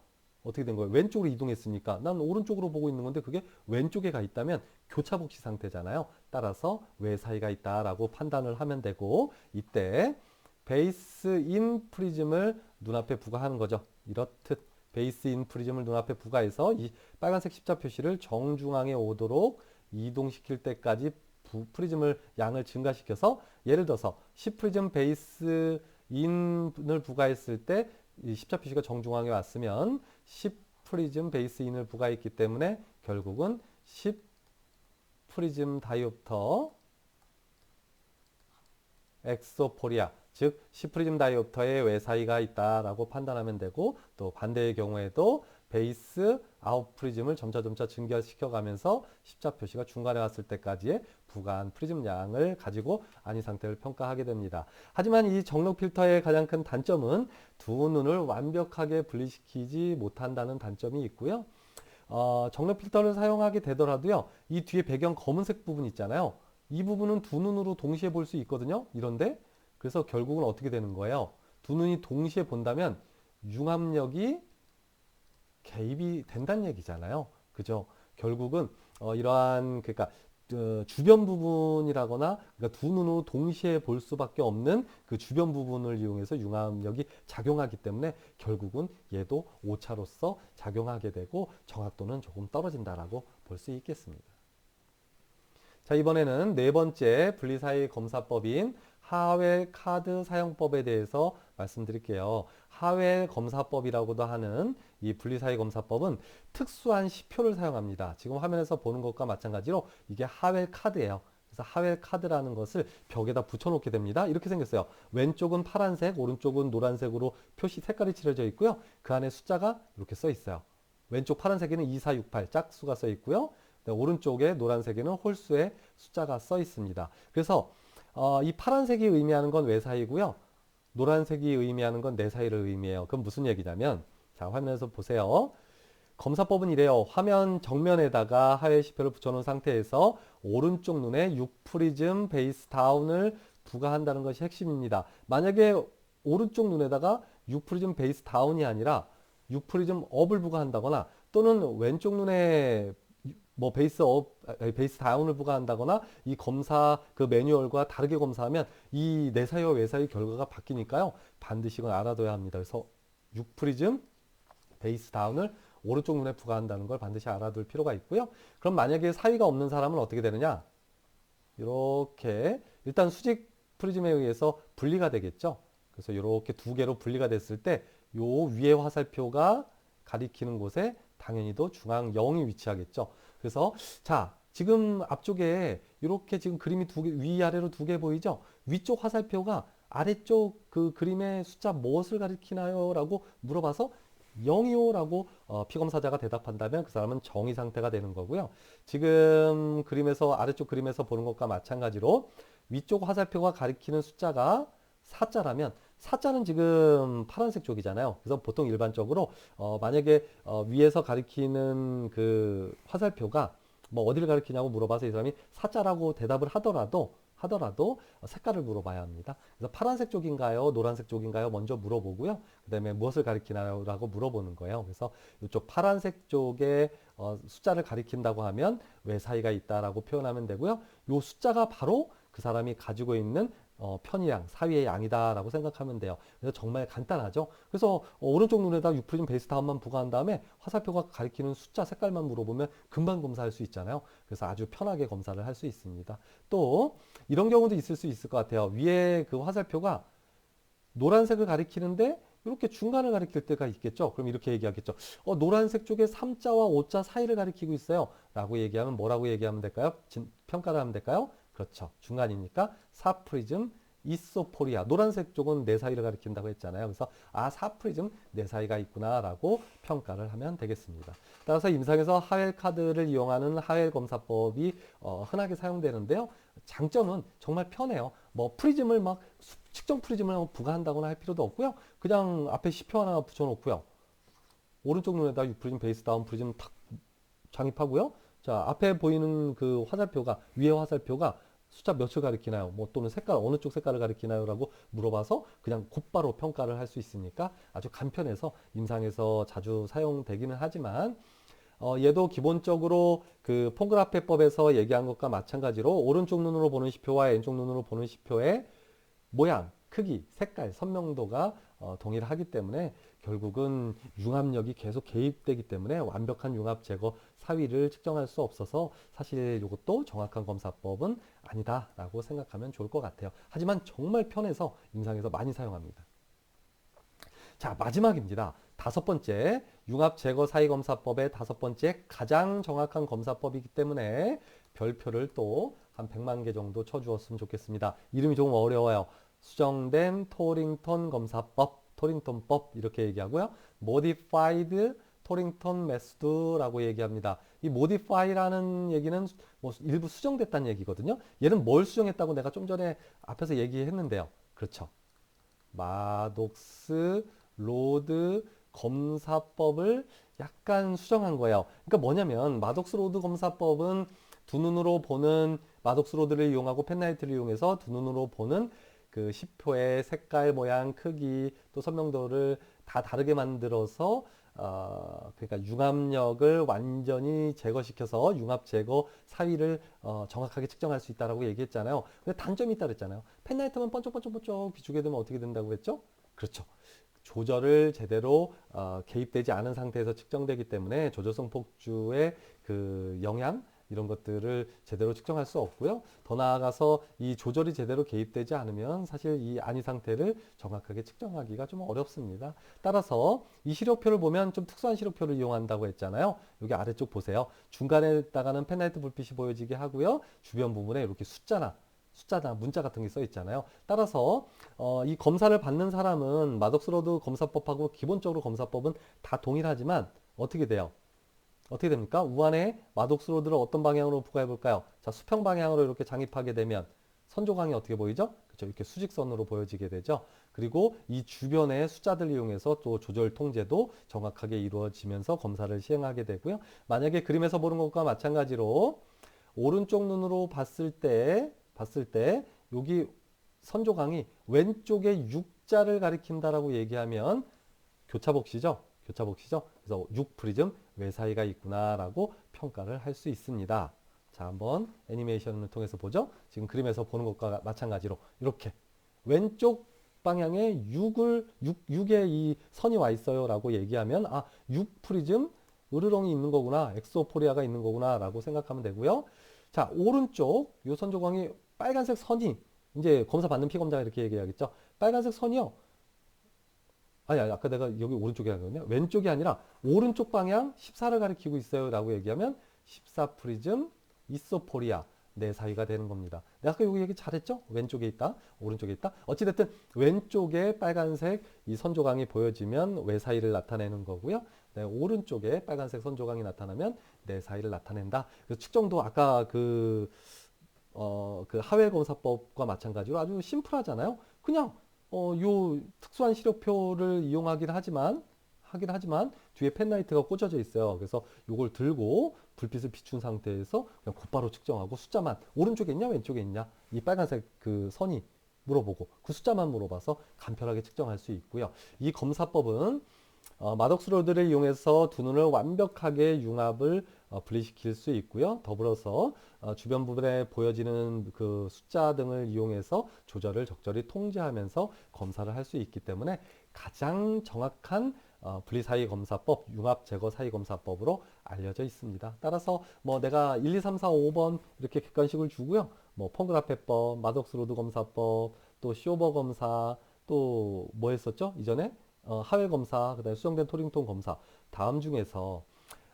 어떻게 된 거예요? 왼쪽으로 이동했으니까 난 오른쪽으로 보고 있는 건데 그게 왼쪽에 가 있다면 교차복시 상태잖아요. 따라서 외사이가 있다라고 판단을 하면 되고 이때 베이스 인 프리즘을 눈앞에 부과하는 거죠. 이렇듯 베이스 인 프리즘을 눈앞에 부과해서 이 빨간색 십자 표시를 정중앙에 오도록 이동시킬 때까지 프리즘을 양을 증가시켜서 예를 들어서 10프리즘 베이스 인을 부과했을 때 이 십자 표시가 정중앙에 왔으면 10프리즘 베이스 인을 부과했기 때문에 결국은 10프리즘 다이옵터 엑소포리아 즉 10프리즘 다이옵터에 외사이가 있다라고 판단하면 되고 또 반대의 경우에도 베이스 아웃 프리즘을 점차 증가시켜 가면서 십자 표시가 중간에 왔을 때까지의 부과한 프리즘 양을 가지고 안이 상태를 평가하게 됩니다. 하지만 이 정록 필터의 가장 큰 단점은 두 눈을 완벽하게 분리시키지 못한다는 단점이 있고요. 정록 필터를 사용하게 되더라도요. 이 뒤에 배경 검은색 부분 있잖아요. 이 부분은 두 눈으로 동시에 볼 수 있거든요. 이런데 그래서 결국은 어떻게 되는 거예요? 두 눈이 동시에 본다면 융합력이 개입이 된다는 얘기잖아요. 그죠? 결국은 이러한 그러니까 주변 부분이라거나 그러니까 두 눈으로 동시에 볼 수밖에 없는 그 주변 부분을 이용해서 융합력이 작용하기 때문에 결국은 얘도 오차로서 작용하게 되고 정확도는 조금 떨어진다라고 볼 수 있겠습니다. 자, 이번에는 네 번째 분리사이 검사법인 하웰 카드 사용법에 대해서 말씀드릴게요. 하웰 검사법이라고도 하는 이 분리사이 검사법은 특수한 시표를 사용합니다. 지금 화면에서 보는 것과 마찬가지로 이게 하웰 카드예요. 그래서 하웰 카드라는 것을 벽에다 붙여놓게 됩니다. 이렇게 생겼어요. 왼쪽은 파란색, 오른쪽은 노란색으로 표시 색깔이 칠해져 있고요. 그 안에 숫자가 이렇게 써 있어요. 왼쪽 파란색에는 2468 짝수가 써 있고요. 오른쪽에 노란색에는 홀수의 숫자가 써 있습니다. 그래서 이 파란색이 의미하는 건 외사이고요. 노란색이 의미하는 건 내사이를 의미해요. 그럼 무슨 얘기냐면 자, 화면에서 보세요. 검사법은 이래요. 화면 정면에다가 하웰 시표를 붙여놓은 상태에서 오른쪽 눈에 6프리즘 베이스 다운을 부과한다는 것이 핵심입니다. 만약에 오른쪽 눈에다가 6프리즘 베이스 다운이 아니라 6프리즘 업을 부과한다거나 또는 왼쪽 눈에 뭐 베이스 다운을 부과한다거나 이 검사 그 매뉴얼과 다르게 검사하면 이 내사이와 외사이 결과가 바뀌니까요. 반드시 이건 알아둬야 합니다. 그래서 6프리즘 베이스 다운을 오른쪽 눈에 부과한다는 걸 반드시 알아둘 필요가 있고요. 그럼 만약에 사이가 없는 사람은 어떻게 되느냐? 이렇게 일단 수직 프리즘에 의해서 분리가 되겠죠. 그래서 이렇게 두 개로 분리가 됐을 때 요 위에 화살표가 가리키는 곳에 당연히도 중앙 0이 위치하겠죠. 그래서 자, 지금 앞쪽에 이렇게 지금 그림이 위아래로 두 개 보이죠? 위쪽 화살표가 아래쪽 그 그림의 숫자 무엇을 가리키나요? 라고 물어봐서 0이요 라고 피검사자가 대답한다면 그 사람은 정의 상태가 되는 거고요. 지금 그림에서 아래쪽 그림에서 보는 것과 마찬가지로 위쪽 화살표가 가리키는 숫자가 4자라면 4자는 지금 파란색 쪽이잖아요. 그래서 보통 일반적으로 만약에 위에서 가리키는 그 화살표가 뭐 어디를 가리키냐고 물어봐서 이 사람이 4자라고 대답을 하더라도 색깔을 물어봐야 합니다. 그래서 파란색 쪽인가요? 노란색 쪽인가요? 먼저 물어보고요. 그 다음에 무엇을 가리키나요? 라고 물어보는 거예요. 그래서 이쪽 파란색 쪽에 숫자를 가리킨다고 하면 왜 사이가 있다라고 표현하면 되고요. 이 숫자가 바로 그 사람이 가지고 있는 편의양, 사위의 양이다라고 생각하면 돼요. 그래서 정말 간단하죠. 그래서 오른쪽 눈에다 유프리즘 베이스 다운만 부과한 다음에 화살표가 가리키는 숫자 색깔만 물어보면 금방 검사할 수 있잖아요. 그래서 아주 편하게 검사를 할 수 있습니다. 또 이런 경우도 있을 수 있을 것 같아요. 위에 그 화살표가 노란색을 가리키는데 이렇게 중간을 가리킬 때가 있겠죠. 그럼 이렇게 얘기하겠죠. 노란색 쪽에 3자와 5자 사이를 가리키고 있어요. 라고 얘기하면 뭐라고 얘기하면 될까요? 평가를 하면 될까요? 그렇죠. 중간이니까 사프리즘 이소포리아. 노란색 쪽은 네 사이를 가리킨다고 했잖아요. 그래서 사프리즘 네 사이가 있구나라고 평가를 하면 되겠습니다. 따라서 임상에서 하웰 카드를 이용하는 하웰 검사법이 흔하게 사용되는데요. 장점은 정말 편해요. 뭐 프리즘을 막 측정 프리즘을 부과한다거나 할 필요도 없고요. 그냥 앞에 시표 하나 붙여놓고요. 오른쪽 눈에다 프리즘 베이스 다운 프리즘 탁 장입하고요. 자, 앞에 보이는 그 화살표가, 위에 화살표가 숫자 몇을 가리키나요? 뭐 또는 색깔, 어느 쪽 색깔을 가리키나요? 라고 물어봐서 그냥 곧바로 평가를 할 수 있으니까 아주 간편해서 임상에서 자주 사용되기는 하지만 얘도 기본적으로 그 폰그라페법에서 얘기한 것과 마찬가지로 오른쪽 눈으로 보는 시표와 왼쪽 눈으로 보는 시표의 모양, 크기, 색깔, 선명도가 동일하기 때문에 결국은 융합력이 계속 개입되기 때문에 완벽한 융합 제거 사위를 측정할 수 없어서 사실 이것도 정확한 검사법은 아니다라고 생각하면 좋을 것 같아요. 하지만 정말 편해서 임상에서 많이 사용합니다. 자, 마지막입니다. 다섯 번째, 융합 제거 사이 검사법의 다섯 번째 가장 정확한 검사법이기 때문에 별표를 또 한 100만 개 정도 쳐주었으면 좋겠습니다. 이름이 조금 어려워요. 수정된 토링턴 검사법, 토링턴법 이렇게 얘기하고요. Modified 토링턴 메소드라고 얘기합니다. 이 modify라는 얘기는 뭐 일부 수정됐다는 얘기거든요. 얘는 뭘 수정했다고 내가 좀 전에 앞에서 얘기했는데요. 그렇죠. 마독스 로드 검사법을 약간 수정한 거예요. 그러니까 뭐냐면 마독스 로드 검사법은 두 눈으로 보는 마독스 로드를 이용하고 펜라이트를 이용해서 두 눈으로 보는 그 시표의 색깔, 모양, 크기, 또 선명도를 다 다르게 만들어서 그러니까 융합력을 완전히 제거시켜서 융합 제거 사위를 정확하게 측정할 수 있다라고 얘기했잖아요. 근데 단점이 있다 그랬잖아요. 펜라이트만 번쩍번쩍번쩍 비추게 되면 어떻게 된다고 했죠? 그렇죠. 조절을 제대로 개입되지 않은 상태에서 측정되기 때문에 조절성 폭주의 그 영향 이런 것들을 제대로 측정할 수 없고요. 더 나아가서 이 조절이 제대로 개입되지 않으면 사실 이 안위 상태를 정확하게 측정하기가 좀 어렵습니다. 따라서 이 시력표를 보면 좀 특수한 시력표를 이용한다고 했잖아요. 여기 아래쪽 보세요. 중간에다가는 펜라이트 불빛이 보여지게 하고요. 주변 부분에 이렇게 숫자나 문자 같은 게 써 있잖아요. 따라서 이 검사를 받는 사람은 마독스 로드 검사법하고 기본적으로 검사법은 다 동일하지만 어떻게 돼요? 어떻게 됩니까? 우한에 마독스 로드를 어떤 방향으로 부과해 볼까요? 자, 수평 방향으로 이렇게 장입하게 되면 선조각이 어떻게 보이죠? 그렇죠. 이렇게 수직선으로 보여지게 되죠. 그리고 이 주변의 숫자들을 이용해서 또 조절 통제도 정확하게 이루어지면서 검사를 시행하게 되고요. 만약에 그림에서 보는 것과 마찬가지로 오른쪽 눈으로 봤을 때 여기 선조각이 왼쪽에 6자를 가리킨다라고 얘기하면 교차복시죠. 그래서 6프리즘 외사이가 있구나라고 평가를 할 수 있습니다. 자, 한번 애니메이션을 통해서 보죠. 지금 그림에서 보는 것과 마찬가지로 이렇게 왼쪽 방향에 6의 이 선이 와 있어요 라고 얘기하면 6프리즘 으르렁이 있는 거구나, 엑소포리아가 있는 거구나 라고 생각하면 되고요. 자, 오른쪽 요 선조각이 빨간색 선이 이제 검사 받는 피검사가 이렇게 얘기하겠죠. 빨간색 선이요. 아니, 아까 내가 여기 오른쪽에 하거든요. 왼쪽이 아니라 오른쪽 방향 14를 가리키고 있어요 라고 얘기하면 14 프리즘 이소포리아 내 사이가 되는 겁니다. 내가 아까 여기 얘기 잘했죠? 왼쪽에 있다, 오른쪽에 있다. 어찌됐든 왼쪽에 빨간색 이 선조각이 보여지면 외 사이를 나타내는 거고요. 네, 오른쪽에 빨간색 선조각이 나타나면 내 사이를 나타낸다. 그래서 측정도 아까 그 하회검사법과 마찬가지로 아주 심플하잖아요. 그냥 요 특수한 시력표를 하긴 하지만 뒤에 펜라이트가 꽂혀져 있어요. 그래서 요걸 들고 불빛을 비춘 상태에서 그냥 곧바로 측정하고 숫자만 오른쪽에 있냐 왼쪽에 있냐 이 빨간색 그 선이 물어보고 그 숫자만 물어봐서 간편하게 측정할 수 있고요. 이 검사법은 마덕스로드를 이용해서 두 눈을 완벽하게 융합을 분리시킬 수 있고요. 더불어서 주변 부분에 보여지는 그 숫자 등을 이용해서 조절을 적절히 통제하면서 검사를 할 수 있기 때문에 가장 정확한 분리사이 검사법, 융합 제거 사이 검사법으로 알려져 있습니다. 따라서 뭐 내가 1, 2, 3, 4, 5번 이렇게 객관식을 주고요. 뭐 폰그라페법, 마덕스로드 검사법, 또 쇼버 검사, 또 뭐 했었죠? 이전에 하회 검사, 그다음에 수정된 토링톤 검사 다음 중에서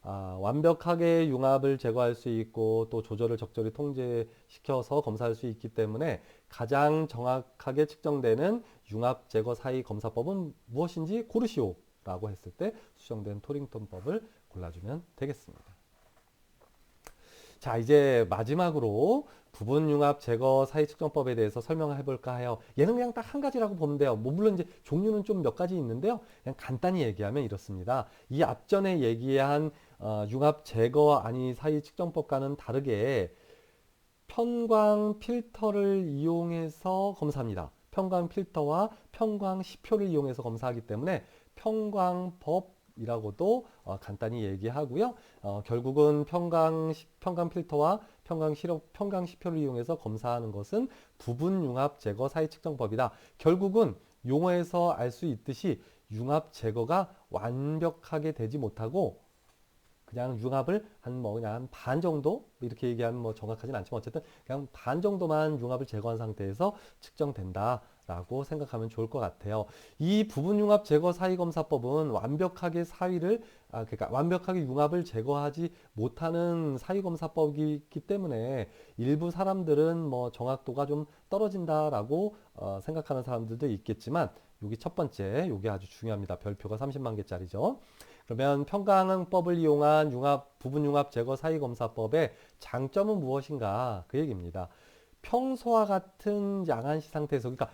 완벽하게 융합을 제거할 수 있고 또 조절을 적절히 통제시켜서 검사할 수 있기 때문에 가장 정확하게 측정되는 융합 제거 사이 검사법은 무엇인지 고르시오라고 했을 때 수정된 토링톤법을 골라주면 되겠습니다. 자, 이제 마지막으로 부분융합 제거 사이 측정법에 대해서 설명을 해볼까 해요. 얘는 그냥 딱 한 가지라고 보면 돼요. 뭐 물론 이제 종류는 좀 몇 가지 있는데요. 그냥 간단히 얘기하면 이렇습니다. 이 앞전에 얘기한 융합 제거 아니 사이 측정법과는 다르게 편광 필터를 이용해서 검사합니다. 편광 필터와 편광 시표를 이용해서 검사하기 때문에 편광법이라고도 간단히 얘기하고요. 결국은 편광 필터와 편광 시표를 이용해서 검사하는 것은 부분 융합 제거 사이 측정법이다. 결국은 용어에서 알 수 있듯이 융합 제거가 완벽하게 되지 못하고 그냥 융합을 그냥 한 반 정도 이렇게 얘기하면 뭐 정확하진 않지만 어쨌든 그냥 반 정도만 융합을 제거한 상태에서 측정된다라고 생각하면 좋을 것 같아요. 이 부분 융합 제거 사이 검사법은 완벽하게 그러니까 완벽하게 융합을 제거하지 못하는 사이 검사법이기 때문에 일부 사람들은 뭐 정확도가 좀 떨어진다라고 생각하는 사람들도 있겠지만 여기 첫 번째, 요게 아주 중요합니다. 별표가 30만 개짜리죠. 그러면 편광법을 이용한 부분 융합 제거 사이 검사법의 장점은 무엇인가? 그 얘기입니다. 평소와 같은 양안시 상태에서, 그러니까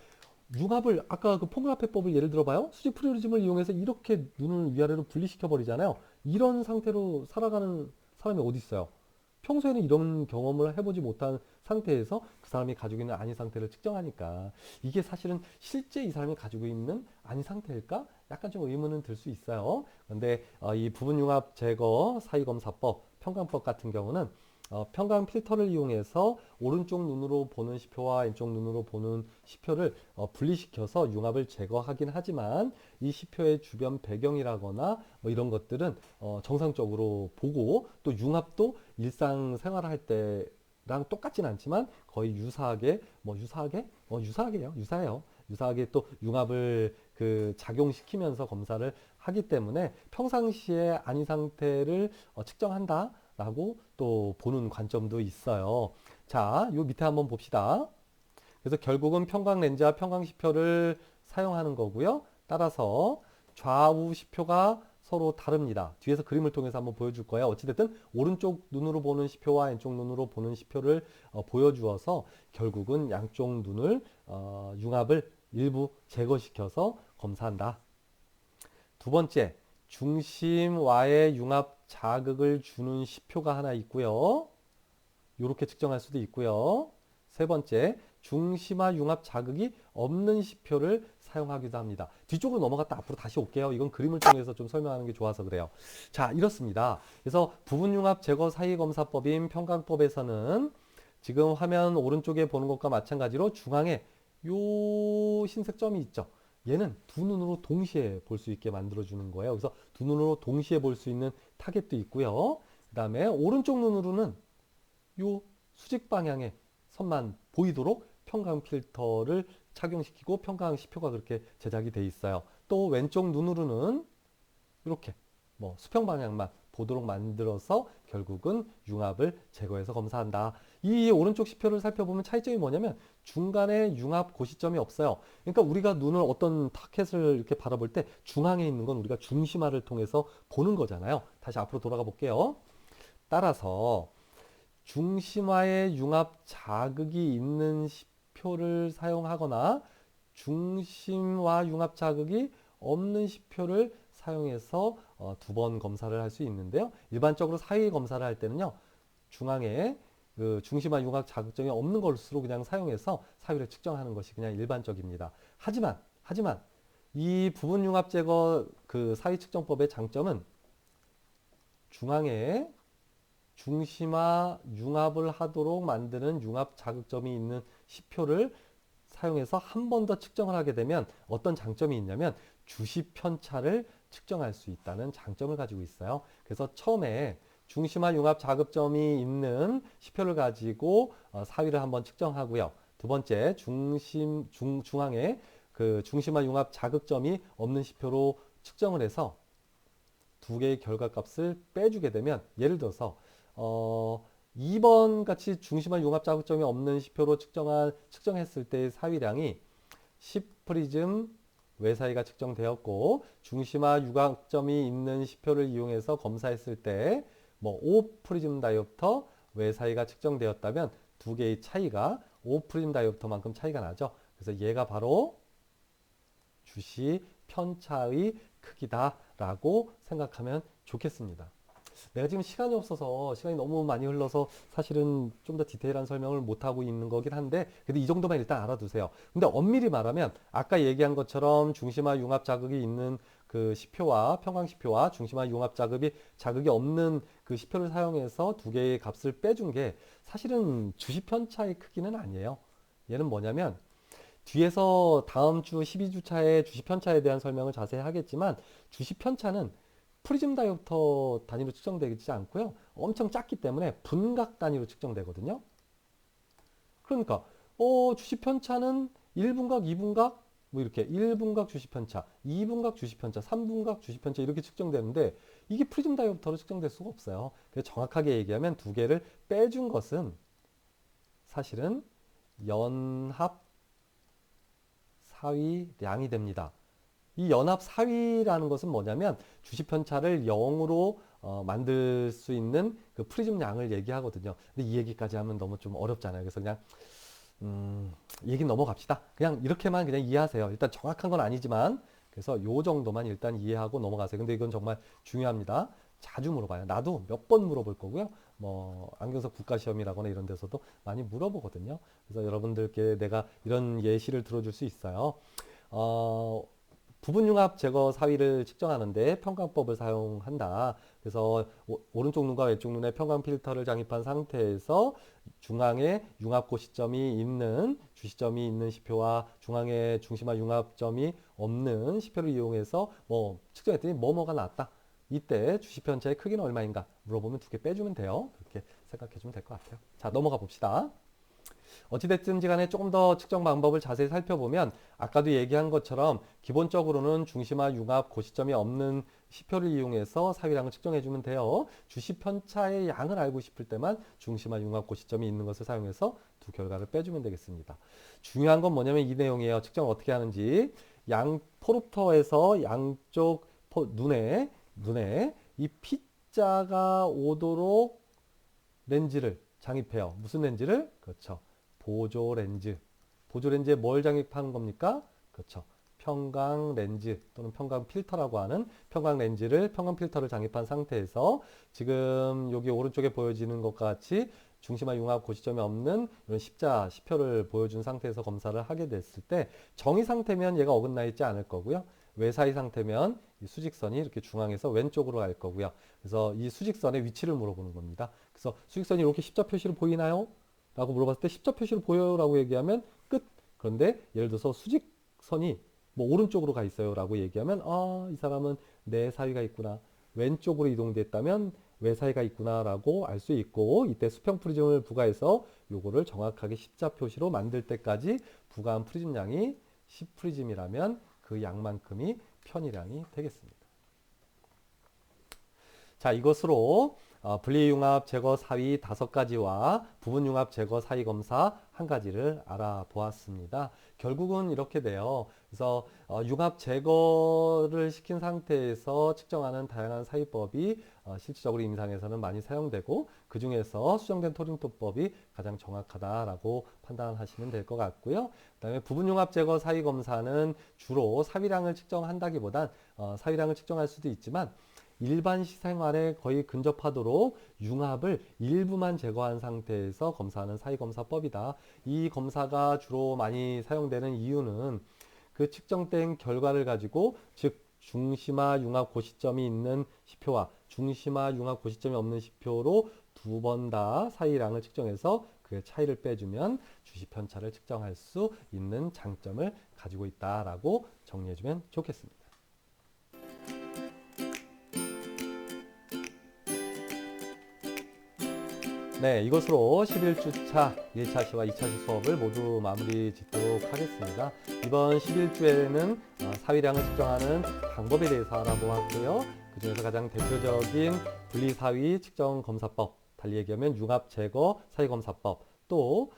융합을 아까 그 폰그라페법을 예를 들어봐요. 수직 프리오리즘을 이용해서 이렇게 눈을 위아래로 분리시켜 버리잖아요. 이런 상태로 살아가는 사람이 어디 있어요? 평소에는 이런 경험을 해보지 못한 상태에서 그 사람이 가지고 있는 아니 상태를 측정하니까 이게 사실은 실제 이 사람이 가지고 있는 아니 상태일까? 약간 좀 의문은 들 수 있어요. 그런데 이 부분융합 제거 사이검사법, 편광법 같은 경우는 편광 필터를 이용해서 오른쪽 눈으로 보는 시표와 왼쪽 눈으로 보는 시표를 분리시켜서 융합을 제거하긴 하지만 이 시표의 주변 배경이라거나 뭐 이런 것들은 정상적으로 보고 또 융합도 일상생활할 때랑 똑같진 않지만 거의 유사하게 유사하게 또 융합을 작용시키면서 검사를 하기 때문에 평상시에 아니 상태를 측정한다. 라고 또 보는 관점도 있어요. 자, 요 밑에 한번 봅시다. 그래서 결국은 편광 렌즈와 편광 시표를 사용하는 거고요. 따라서 좌우 시표가 서로 다릅니다. 뒤에서 그림을 통해서 한번 보여줄 거예요. 어찌됐든 오른쪽 눈으로 보는 시표와 왼쪽 눈으로 보는 시표를 보여주어서 결국은 양쪽 눈을 융합을 일부 제거시켜서 검사한다. 두 번째, 중심와의 융합 자극을 주는 시표가 하나 있고요. 이렇게 측정할 수도 있고요. 세 번째, 중심화 융합 자극이 없는 시표를 사용하기도 합니다. 뒤쪽으로 넘어갔다 앞으로 다시 올게요. 이건 그림을 통해서 좀 설명하는 게 좋아서 그래요. 자, 이렇습니다. 그래서 부분 융합 제거 사이 검사법인 편광법에서는 지금 화면 오른쪽에 보는 것과 마찬가지로 중앙에 요 흰색 점이 있죠. 얘는 두 눈으로 동시에 볼 수 있게 만들어주는 거예요. 그래서 두 눈으로 동시에 볼 수 있는 타겟도 있고요. 그 다음에 오른쪽 눈으로는 요 수직 방향의 선만 보이도록 편광 필터를 착용시키고 편광 시표가 그렇게 제작이 돼 있어요. 또 왼쪽 눈으로는 이렇게 뭐 수평 방향만 보도록 만들어서 결국은 융합을 제거해서 검사한다. 이 오른쪽 시표를 살펴보면 차이점이 뭐냐면 중간에 융합 고시점이 없어요. 그러니까 우리가 눈을 어떤 타켓을 이렇게 바라볼 때 중앙에 있는 건 우리가 중심화를 통해서 보는 거잖아요. 다시 앞으로 돌아가 볼게요. 따라서 중심화에 융합 자극이 있는 시표를 사용하거나 중심화 융합 자극이 없는 시표를 사용해서 두 번 검사를 할 수 있는데요. 일반적으로 사위 검사를 할 때는요. 중앙에 그 중심화 융합 자극점이 없는 것으로 그냥 사용해서 사위를 측정하는 것이 그냥 일반적입니다. 하지만 이 부분 융합 제거 그 사위 측정법의 장점은 중앙에 중심화 융합을 하도록 만드는 융합 자극점이 있는 시표를 사용해서 한 번 더 측정을 하게 되면 어떤 장점이 있냐면 주시 편차를 측정할 수 있다는 장점을 가지고 있어요. 그래서 처음에 중심화 융합 자극점이 있는 시표를 가지고 사위를 한번 측정하고요. 두 번째 중앙에 그 중심화 융합 자극점이 없는 시표로 측정을 해서 두 개의 결과값을 빼주게 되면 예를 들어서 2번 같이 중심화 융합 자극점이 없는 시표로 측정했을 때의 사위량이 10프리즘 외사위가 측정되었고 중심화 융합점이 있는 시표를 이용해서 검사했을 때 뭐 5프리즘 다이옵터 외사위가 측정되었다면 두 개의 차이가 5프리즘 다이옵터만큼 차이가 나죠. 그래서 얘가 바로 주시 편차의 크기다라고 생각하면 좋겠습니다. 내가 지금 시간이 없어서 시간이 너무 많이 흘러서 사실은 좀 더 디테일한 설명을 못하고 있는 거긴 한데 그래도 이 정도만 일단 알아두세요. 근데 엄밀히 말하면 아까 얘기한 것처럼 중심화 융합 자극이 있는 그 시표와 평광시표와 중심화 융합 자극이 없는 그 시표를 사용해서 두 개의 값을 빼준 게 사실은 주시 편차의 크기는 아니에요. 얘는 뭐냐면 뒤에서 다음 주 12주차에 주시 편차에 대한 설명을 자세히 하겠지만 주시 편차는 프리즘 다이옵터 단위로 측정되지 않고요. 엄청 작기 때문에 분각 단위로 측정되거든요. 그러니까 주시 편차는 1분각, 2분각 뭐 이렇게 1분각 주시 편차, 2분각 주시 편차, 3분각 주시 편차 이렇게 측정되는데 이게 프리즘 다이옵터로 측정될 수가 없어요. 그래서 정확하게 얘기하면 두 개를 빼준 것은 사실은 연합 사위량이 됩니다. 이 연합 사위라는 것은 뭐냐면 주시 편차를 0으로 만들 수 있는 그 프리즘 양을 얘기하거든요. 근데 이 얘기까지 하면 너무 좀 어렵잖아요. 그래서 그냥 얘기 넘어갑시다. 그냥 이렇게만 그냥 이해하세요. 일단 정확한 건 아니지만 그래서 요 정도만 일단 이해하고 넘어가세요. 근데 이건 정말 중요합니다. 자주 물어봐요. 나도 몇 번 물어볼 거고요. 뭐 안경석 국가시험이라거나 이런 데서도 많이 물어보거든요. 그래서 여러분들께 내가 이런 예시를 들어줄 수 있어요. 부분융합 제거 사위를 측정하는데 평광법을 사용한다. 그래서 오른쪽 눈과 왼쪽 눈에 평광 필터를 장입한 상태에서 중앙에 융합고 시점이 있는 주시점이 있는 시표와 중앙에 중심화 융합점이 없는 시표를 이용해서 뭐 측정했더니 뭐가 나왔다. 이때 주시 편차의 크기는 얼마인가 물어보면 두 개 빼주면 돼요. 그렇게 생각해 주면 될 것 같아요. 자, 넘어가 봅시다. 어찌됐든지 간에 조금 더 측정 방법을 자세히 살펴보면 아까도 얘기한 것처럼 기본적으로는 중심화 융합 고시점이 없는 시표를 이용해서 사위량을 측정해 주면 돼요. 주시 편차의 양을 알고 싶을 때만 중심화 융합 고시점이 있는 것을 사용해서 두 결과를 빼주면 되겠습니다. 중요한 건 뭐냐면 이 내용이에요. 측정을 어떻게 하는지. 포르터에서 양쪽 눈에 이 P자가 오도록 렌즈를 장입해요. 무슨 렌즈를? 그렇죠. 보조 렌즈. 보조 렌즈에 뭘 장입하는 겁니까? 그렇죠. 평광 렌즈 또는 평광 필터라고 하는 평광 필터를 장입한 상태에서 지금 여기 오른쪽에 보여지는 것과 같이 중심화 융합 고시점이 없는 이런 십자 시표를 보여준 상태에서 검사를 하게 됐을 때 정의 상태면 얘가 어긋나 있지 않을 거고요. 외사위 상태면 이 수직선이 이렇게 중앙에서 왼쪽으로 갈 거고요. 그래서 이 수직선의 위치를 물어보는 겁니다. 그래서 수직선이 이렇게 십자 표시로 보이나요? 라고 물어봤을 때 십자 표시로 보여요 라고 얘기하면 끝. 그런데 예를 들어서 수직선이 뭐 오른쪽으로 가 있어요 라고 얘기하면 이 사람은 내 사위가 있구나. 왼쪽으로 이동됐다면 외사위가 있구나 라고 알 수 있고 이때 수평 프리즘을 부과해서 요거를 정확하게 십자 표시로 만들 때까지 부과한 프리즘량이 10프리즘이라면 그 양만큼이 편의량이 되겠습니다. 자, 이것으로 분리융합 제거 사위 5가지와 부분융합 제거 사위 검사 1가지를 알아보았습니다. 결국은 이렇게 돼요. 그래서 융합 제거를 시킨 상태에서 측정하는 다양한 사위법이 실질적으로 임상에서는 많이 사용되고 그 중에서 수정된 토링토법이 가장 정확하다라고 판단하시면 될 것 같고요. 그다음에 부분융합 제거 사위 검사는 주로 사위량을 측정한다기보단 사위량을 측정할 수도 있지만 일반 시생활에 거의 근접하도록 융합을 일부만 제거한 상태에서 검사하는 사위검사법이다. 이 검사가 주로 많이 사용되는 이유는 그 측정된 결과를 가지고 즉 중심화 융합 고시점이 있는 시표와 중심화 융합 고시점이 없는 시표로 2번 다 사이량을 측정해서 그 차이를 빼주면 주시 편차를 측정할 수 있는 장점을 가지고 있다라고 정리해주면 좋겠습니다. 네, 이것으로 11주차 1차 시와 2차 시 수업을 모두 마무리 짓도록 하겠습니다. 이번 11주에는 사위량을 측정하는 방법에 대해서 알아보았고요. 그 중에서 가장 대표적인 분리사위 측정검사법, 달리 얘기하면 융합 제거 사위검사법, 또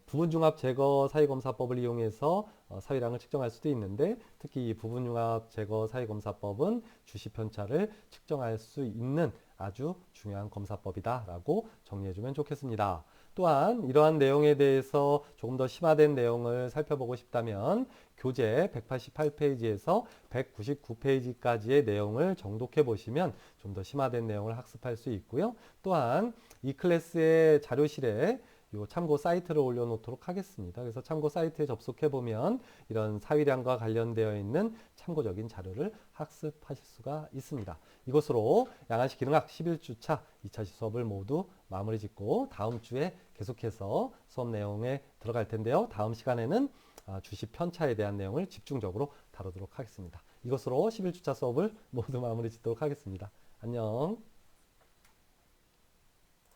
부분융합 제거 사위검사법을 이용해서 사위량을 측정할 수도 있는데 특히 이 부분융합 제거 사위검사법은 주시 편차를 측정할 수 있는 아주 중요한 검사법이다라고 정리해주면 좋겠습니다. 또한 이러한 내용에 대해서 조금 더 심화된 내용을 살펴보고 싶다면 교재 188페이지에서 199페이지까지의 내용을 정독해 보시면 좀 더 심화된 내용을 학습할 수 있고요. 또한 이 클래스의 자료실에 요 참고 사이트를 올려놓도록 하겠습니다. 그래서 참고 사이트에 접속해 보면 이런 사위량과 관련되어 있는 참고적인 자료를 학습하실 수가 있습니다. 이것으로 양한식 기능학 11주차 2차 수업을 모두 마무리 짓고 다음 주에 계속해서 수업 내용에 들어갈 텐데요. 다음 시간에는 주시 편차에 대한 내용을 집중적으로 다루도록 하겠습니다. 이것으로 11주차 수업을 모두 마무리 짓도록 하겠습니다. 안녕.